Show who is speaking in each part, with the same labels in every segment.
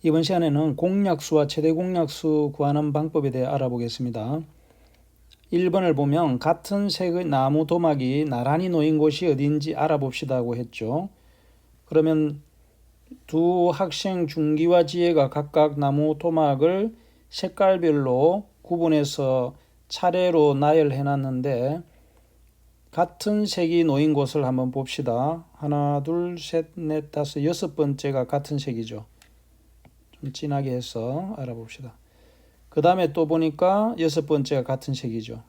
Speaker 1: 이번 시간에는 공약수와 최대 공약수 구하는 방법에 대해 알아보겠습니다. 1번을 보면 같은 색의 나무 도막이 나란히 놓인 곳이 어딘지 알아봅시다고 했죠. 그러면 두 학생 준기와 지혜가 각각 나무 도막을 색깔별로 구분해서 차례로 나열해 놨는데 같은 색이 놓인 곳을 한번 봅시다. 하나, 둘, 셋, 넷, 다섯, 여섯 번째가 같은 색이죠. 좀 진하게 해서 알아봅시다. 그 다음에 또 보니까 여섯 번째가 같은 색이죠.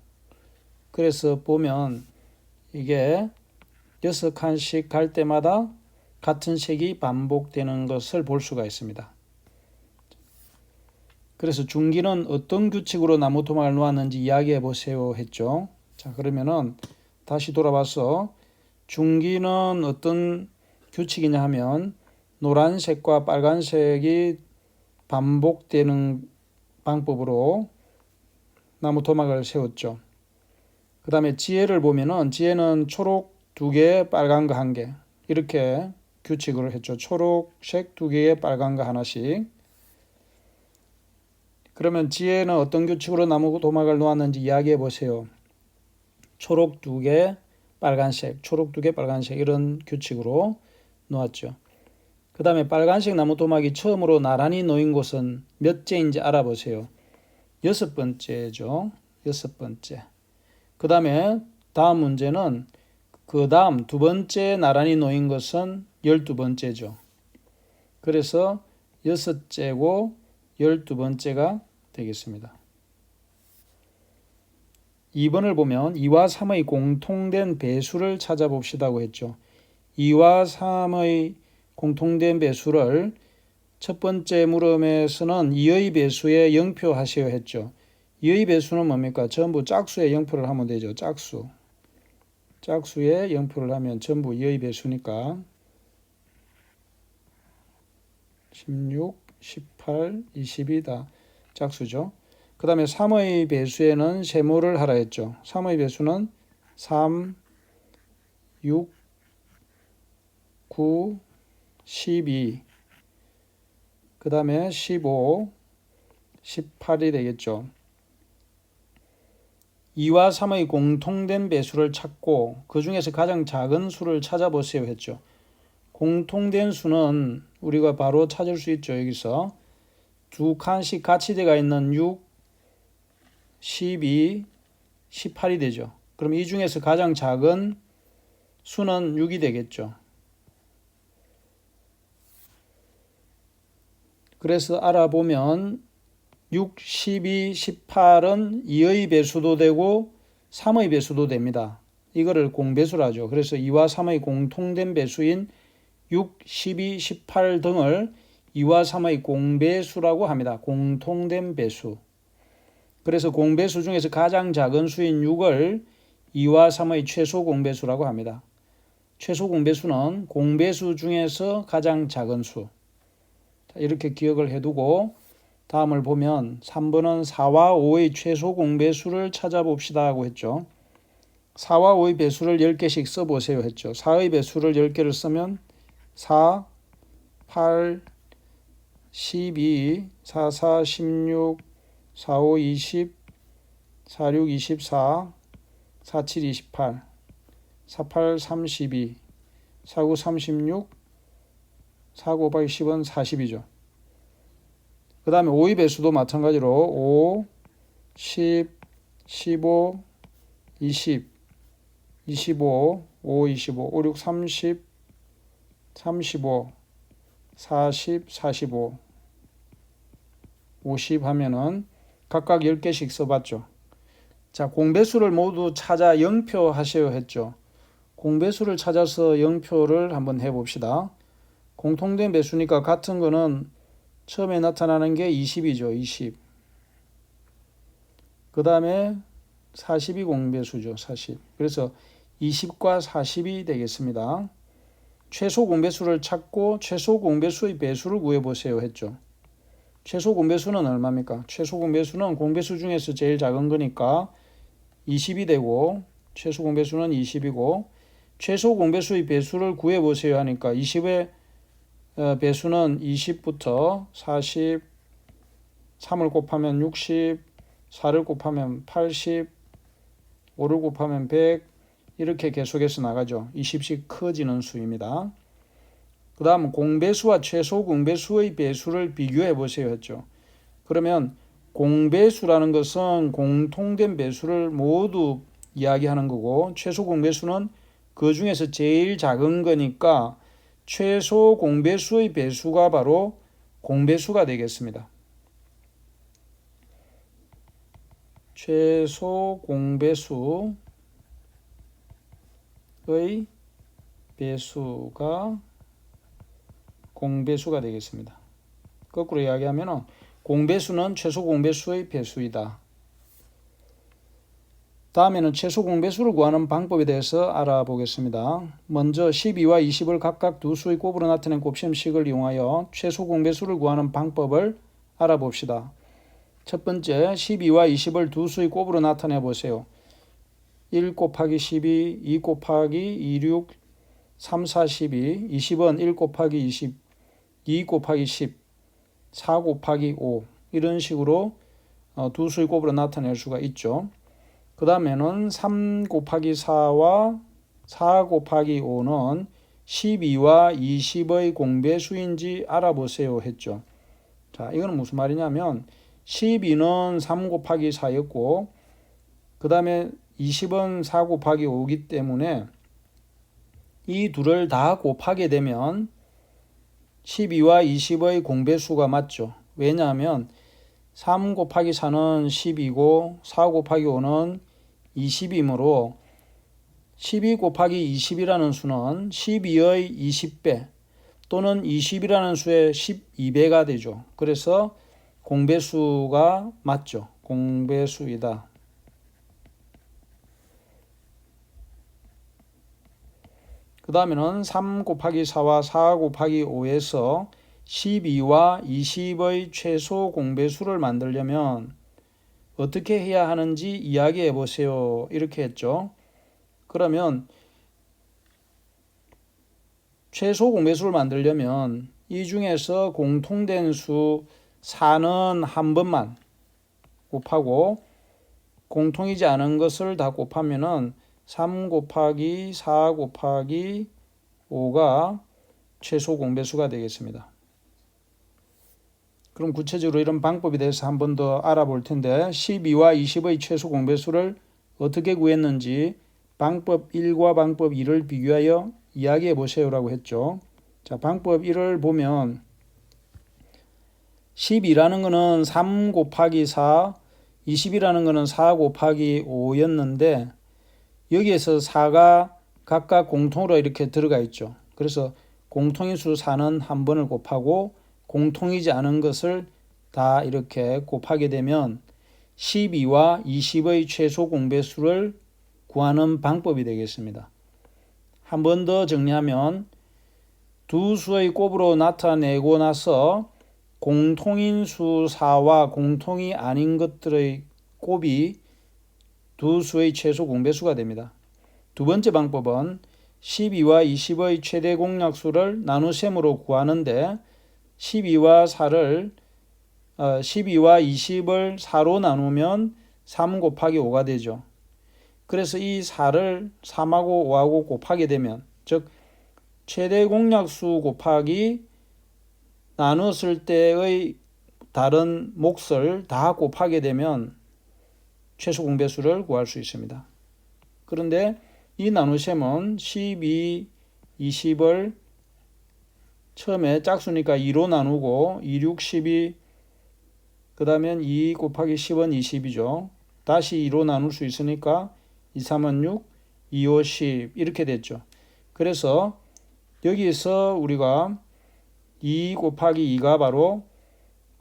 Speaker 1: 그래서 보면 이게 6칸씩 갈 때마다 같은 색이 반복되는 것을 볼 수가 있습니다. 그래서 중기는 어떤 규칙으로 나무 토막을 놓았는지 이야기해 보세요 했죠. 자, 그러면은 다시 돌아와서 중기는 어떤 규칙이냐 하면 노란색과 빨간색이 반복되는 방법으로 나무 토막을 세웠죠. 그 다음에 지혜를 보면은 지혜는 초록 2개, 빨간 거 1개 이렇게 규칙으로 했죠. 초록색 2개에 빨간 거 하나씩. 그러면 지혜는 어떤 규칙으로 나무 토막을 놓았는지 이야기해 보세요. 초록 2개, 빨간색, 초록 2개, 빨간색 이런 규칙으로 놓았죠. 그 다음에 빨간색 나무 토막이 처음으로 나란히 놓인 곳은 몇 개인지 알아보세요. 6번째죠. 6번째. 그 다음에 다음 문제는 그 다음 두 번째 나란히 놓인 것은 12번째죠. 그래서 6째고 12번째가 되겠습니다. 2번을 보면 2와 3의 공통된 배수를 찾아봅시다고 했죠. 2와 3의 공통된 배수를 첫 번째 물음에서는 2의 배수에 0표 하셔야 했죠. 2의 배수는 뭡니까? 전부 짝수에 0표를 하면 되죠. 짝수. 짝수에 0표를 하면 전부 2의 배수니까 16, 18, 20이다. 짝수죠. 그 다음에 3의 배수에는 세모를 하라 했죠. 3의 배수는 3, 6, 9, 12, 그 다음에 15, 18이 되겠죠. 2와 3의 공통된 배수를 찾고 그 중에서 가장 작은 수를 찾아보세요 했죠. 공통된 수는 우리가 바로 찾을 수 있죠. 여기서 두 칸씩 같이 들어가 있는 6, 12, 18이 되죠. 그럼 이 중에서 가장 작은 수는 6이 되겠죠. 그래서 알아보면 6, 12, 18은 2의 배수도 되고 3의 배수도 됩니다. 이거를 공배수라 하죠. 그래서 2와 3의 공통된 배수인 6, 12, 18 등을 2와 3의 공배수라고 합니다. 공통된 배수. 그래서 공배수 중에서 가장 작은 수인 6을 2와 3의 최소 공배수라고 합니다. 최소 공배수는 공배수 중에서 가장 작은 수. 이렇게 기억을 해두고 다음을 보면 3번은 4와 5의 최소 공배수를 찾아봅시다 하고 했죠. 4와 5의 배수를 10개씩 써보세요 했죠. 4의 배수를 10개를 쓰면 4, 8, 12, 4, 4, 16, 4, 5, 20, 4, 6, 24, 4, 7, 28, 4, 8, 32, 4, 9, 36, 4, 9, 10은 40이죠. 그 다음에 5의 배수도 마찬가지로 5, 10, 15, 20, 25, 5, 25, 5, 6, 30, 35, 40, 45, 50 하면은 각각 10개씩 써봤죠. 자, 공배수를 모두 찾아 0표 하셔야 했죠. 공배수를 찾아서 0표를 한번 해봅시다. 공통된 배수니까 같은 거는 처음에 나타나는 게 20이죠. 20. 그 다음에 40이 공배수죠. 40. 그래서 20과 40이 되겠습니다. 최소 공배수를 찾고 최소 공배수의 배수를 구해보세요 했죠. 최소 공배수는 얼마입니까? 최소 공배수는 공배수 중에서 제일 작은 거니까 20이 되고 최소 공배수는 20이고 최소 공배수의 배수를 구해보세요 하니까 20의 배수는 20부터 40, 3을 곱하면 60, 4를 곱하면 80, 5를 곱하면 100 이렇게 계속해서 나가죠. 20씩 커지는 수입니다. 그 다음 공배수와 최소 공배수의 배수를 비교해 보세요 했죠. 그러면 공배수라는 것은 공통된 배수를 모두 이야기하는 거고 최소 공배수는 그 중에서 제일 작은 거니까 최소 공배수의 배수가 바로 공배수가 되겠습니다. 최소 공배수의 배수가 공배수가 되겠습니다. 거꾸로 이야기하면 공배수는 최소 공배수의 배수이다. 다음에는 최소 공배수를 구하는 방법에 대해서 알아보겠습니다. 먼저 12와 20을 각각 두 수의 곱으로 나타낸 곱셈식을 이용하여 최소 공배수를 구하는 방법을 알아봅시다. 첫 번째 12와 20을 두 수의 곱으로 나타내 보세요. 1 곱하기 12, 2 곱하기 26, 3, 4, 12, 20은 1 곱하기 20, 2 곱하기 10, 4 곱하기 5 이런 식으로 두 수의 곱으로 나타낼 수가 있죠. 그 다음에는 3 곱하기 4와 4 곱하기 5는 12와 20의 공배수인지 알아보세요 했죠. 자, 이거는 무슨 말이냐면 12는 3 곱하기 4였고 그 다음에 20은 4 곱하기 5이기 때문에 이 둘을 다 곱하게 되면 12와 20의 공배수가 맞죠. 왜냐하면 3 곱하기 4는 10이고 4 곱하기 5는 20이므로 12 곱하기 20이라는 수는 12의 20배 또는 20이라는 수의 12배가 되죠. 그래서 공배수가 맞죠. 공배수이다. 그 다음에는 3 곱하기 4와 4 곱하기 5에서 12와 20의 최소 공배수를 만들려면 어떻게 해야 하는지 이야기해 보세요. 이렇게 했죠. 그러면 최소 공배수를 만들려면 이 중에서 공통된 수 4는 한 번만 곱하고 공통이지 않은 것을 다 곱하면은 3 곱하기 4 곱하기 5가 최소 공배수가 되겠습니다. 그럼 구체적으로 이런 방법에 대해서 한 번 더 알아볼 텐데 12와 20의 최소 공배수를 어떻게 구했는지 방법 1과 방법 2를 비교하여 이야기해 보세요라고 했죠. 자, 방법 1을 보면 12라는 거는 3 곱하기 4, 20이라는 거는 4 곱하기 5였는데 여기에서 4가 각각 공통으로 이렇게 들어가 있죠. 그래서 공통인 수 4는 한 번을 곱하고 공통이지 않은 것을 다 이렇게 곱하게 되면 12와 20의 최소 공배수를 구하는 방법이 되겠습니다. 한 번 더 정리하면 두 수의 곱으로 나타내고 나서 공통인 수 4와 공통이 아닌 것들의 곱이 두 수의 최소 공배수가 됩니다. 두 번째 방법은 12와 20의 최대 공약수를 나눗셈으로 구하는데 12와 20을 4로 나누면 3 곱하기 5가 되죠. 그래서 이 4를 3하고 5하고 곱하게 되면 즉 최대 공약수 곱하기 나눴을 때의 다른 몫을 다 곱하게 되면 최소 공배수를 구할 수 있습니다. 그런데 이 나눗셈은 12, 20을 처음에 짝수니까 2로 나누고 2, 6, 12 그 다음엔 2 곱하기 10은 20이죠. 다시 2로 나눌 수 있으니까 2, 3은 6, 2, 5, 10 이렇게 됐죠. 그래서 여기서 우리가 2 곱하기 2가 바로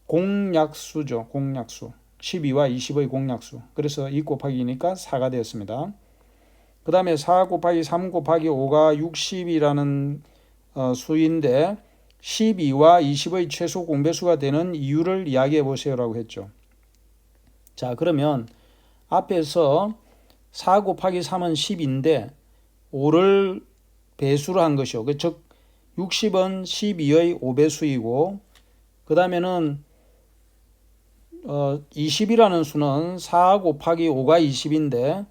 Speaker 1: 공약수죠. 공약수. 12와 20의 공약수. 그래서 2 곱하기 2니까 4가 되었습니다. 그 다음에 4 곱하기 3 곱하기 5가 60이라는 수인데 12와 20의 최소 공배수가 되는 이유를 이야기해 보세요라고 했죠. 자, 그러면 앞에서 4 곱하기 3은 10인데 5를 배수로 한 것이요. 즉 60은 12의 5배수이고 그 다음에는 20이라는 수는 4 곱하기 5가 20인데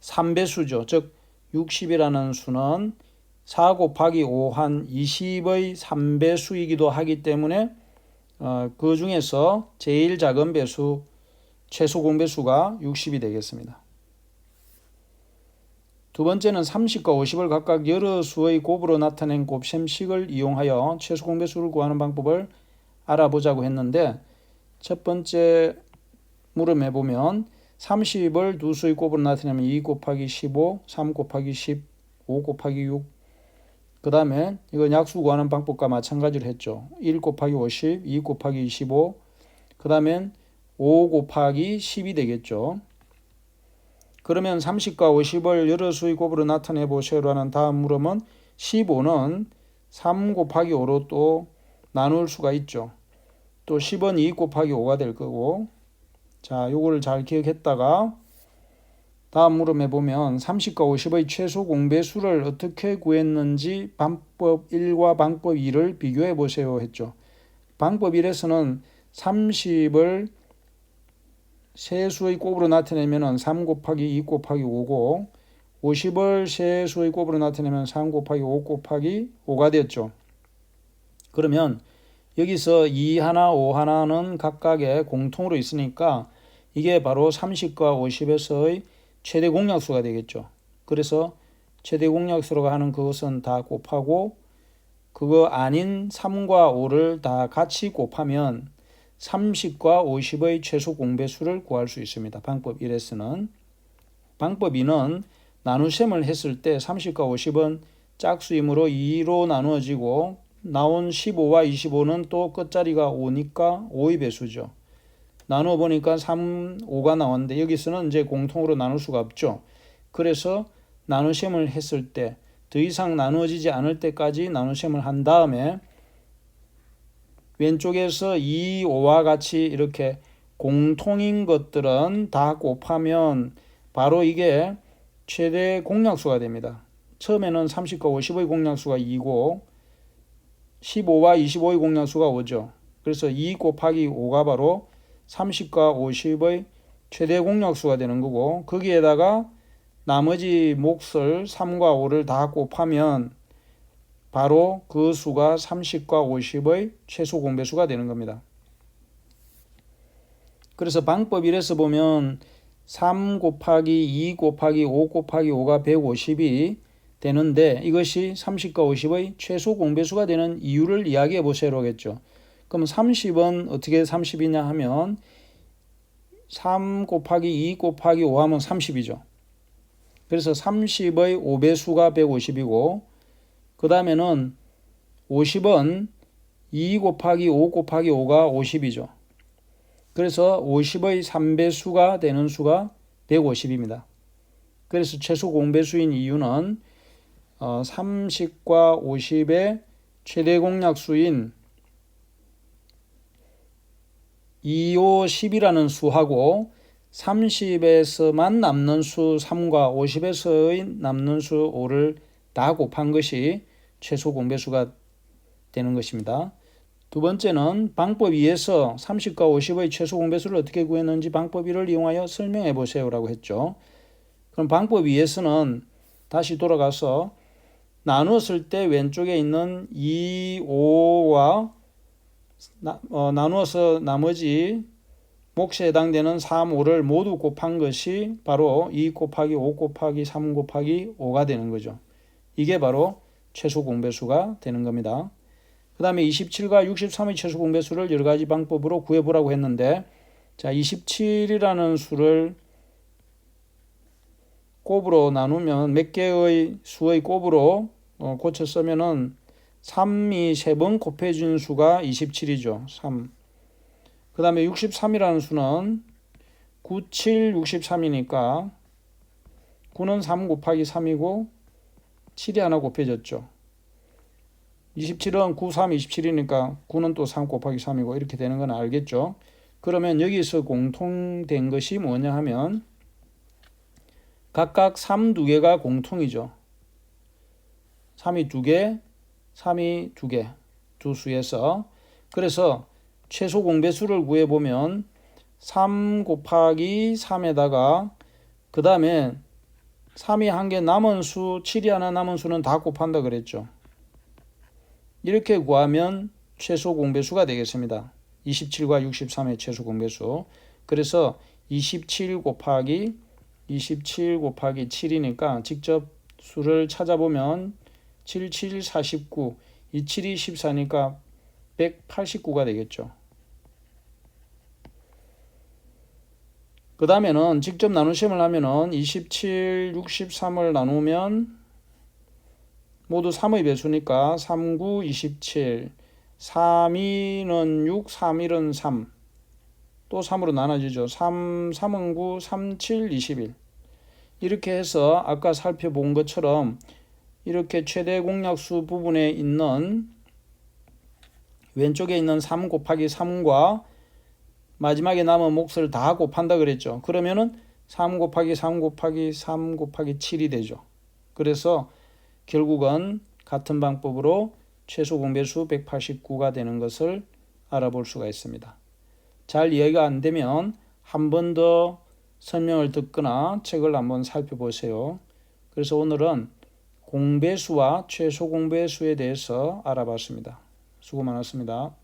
Speaker 1: 3배수죠. 즉 60이라는 수는 4 곱하기 5 한 20의 3배수이기도 하기 때문에 그 중에서 제일 작은 배수 최소 공배수가 60이 되겠습니다. 두 번째는 30과 50을 각각 여러 수의 곱으로 나타낸 곱셈식을 이용하여 최소 공배수를 구하는 방법을 알아보자고 했는데 첫 번째 물음에 보면 30을 두 수의 곱으로 나타내면 2 곱하기 15, 3 곱하기 10, 5 곱하기 6. 그 다음에 이건 약수 구하는 방법과 마찬가지로 했죠. 1 곱하기 50, 2 곱하기 25. 그 다음엔 5 곱하기 10이 되겠죠. 그러면 30과 50을 여러 수의 곱으로 나타내 보세요라는 다음 물음은 15는 3 곱하기 5로 또 나눌 수가 있죠. 또 10은 2 곱하기 5가 될 거고, 자, 요거를 잘 기억했다가 다음 물음에 보면 30과 50의 최소 공배수를 어떻게 구했는지 방법 1과 방법 2를 비교해 보세요 했죠. 방법 1에서는 30을 세 수의 곱으로 나타내면 3 곱하기 2 곱하기 5고 50을 세 수의 곱으로 나타내면 3 곱하기 5 곱하기 5가 되었죠. 그러면 여기서 2 하나, 5 하나는 각각의 공통으로 있으니까 이게 바로 30과 50에서의 최대 공약수가 되겠죠. 그래서 최대 공약수라고 하는 그것은 다 곱하고 그거 아닌 3과 5를 다 같이 곱하면 30과 50의 최소 공배수를 구할 수 있습니다. 방법 1에서는. 방법 2는 나눗셈을 했을 때 30과 50은 짝수이므로 2로 나누어지고 나온 15와 25는 또 끝자리가 5니까 5의 배수죠. 나누어 보니까 3, 5가 나왔는데 여기서는 이제 공통으로 나눌 수가 없죠. 그래서 나눗셈을 했을 때 더 이상 나누어지지 않을 때까지 나눗셈을 한 다음에 왼쪽에서 2, 5와 같이 이렇게 공통인 것들은 다 곱하면 바로 이게 최대 공약수가 됩니다. 처음에는 30과 50의 공약수가 2고 15와 25의 공약수가 5죠. 그래서 2 곱하기 5가 바로 30과 50의 최대 공약수가 되는 거고 거기에다가 나머지 몫을 3과 5를 다 곱하면 바로 그 수가 30과 50의 최소 공배수가 되는 겁니다. 그래서 방법 1에서 보면 3 곱하기 2 곱하기 5 곱하기 5가 150이 되는데 이것이 30과 50의 최소 공배수가 되는 이유를 이야기해 보세요라고 했죠. 그럼 30은 어떻게 30이냐 하면 3 곱하기 2 곱하기 5 하면 30이죠. 그래서 30의 5배수가 150이고 그 다음에는 50은 2 곱하기 5 곱하기 5가 50이죠. 그래서 50의 3배수가 되는 수가 150입니다. 그래서 최소 공배수인 이유는 30과 50의 최대 공약수인 2, 5, 10이라는 수하고 30에서만 남는 수 3과 50에서의 남는 수 5를 다 곱한 것이 최소 공배수가 되는 것입니다. 두 번째는 방법 2에서 30과 50의 최소 공배수를 어떻게 구했는지 방법 1을 이용하여 설명해 보세요라고 했죠. 그럼 방법 2에서는 다시 돌아가서 나누었을 때 왼쪽에 있는 2, 5와 나누어서 나머지 몫에 해당되는 3, 5를 모두 곱한 것이 바로 2 곱하기 5 곱하기 3 곱하기 5가 되는 거죠. 이게 바로 최소 공배수가 되는 겁니다. 그 다음에 27과 63의 최소 공배수를 여러 가지 방법으로 구해보라고 했는데 자 27이라는 수를 곱으로 나누면 몇 개의 수의 곱으로 고쳐 쓰면은 3이 3번 곱해준 수가 27이죠. 3. 그 다음에 63이라는 수는 9, 7, 63이니까 9는 3 곱하기 3이고 7이 하나 곱해졌죠. 27은 9, 3, 27이니까 9는 또 3 곱하기 3이고 이렇게 되는 건 알겠죠. 그러면 여기서 공통된 것이 뭐냐 하면 각각 3 두 개가 공통이죠. 3이 2개, 3이 2개, 두 수에서. 그래서 최소 공배수를 구해보면 3 곱하기 3에다가 그 다음에 3이 한 개 남은 수, 7이 하나 남은 수는 다 곱한다 그랬죠. 이렇게 구하면 최소 공배수가 되겠습니다. 27과 63의 최소 공배수. 그래서 27 곱하기 7이니까 직접 수를 찾아보면 7, 7, 49, 27이 14니까 189가 되겠죠. 그 다음에는 직접 나누심을 하면은 27, 63을 나누면 모두 3의 배수니까 3, 9, 27, 3, 2는 6, 3, 1은 3, 또 3으로 나눠지죠. 3, 3은 9, 3, 7, 21. 이렇게 해서 아까 살펴본 것처럼 이렇게 최대 공약수 부분에 있는 왼쪽에 있는 3 곱하기 3과 마지막에 남은 몫을 다 곱한다 그랬죠. 그러면은 3 곱하기 3 곱하기 3 곱하기 7이 되죠. 그래서 결국은 같은 방법으로 최소 공배수 189가 되는 것을 알아볼 수가 있습니다. 잘 이해가 안 되면 한 번 더 설명을 듣거나 책을 한번 살펴보세요. 그래서 오늘은 공배수와 최소 공배수에 대해서 알아봤습니다. 수고 많았습니다.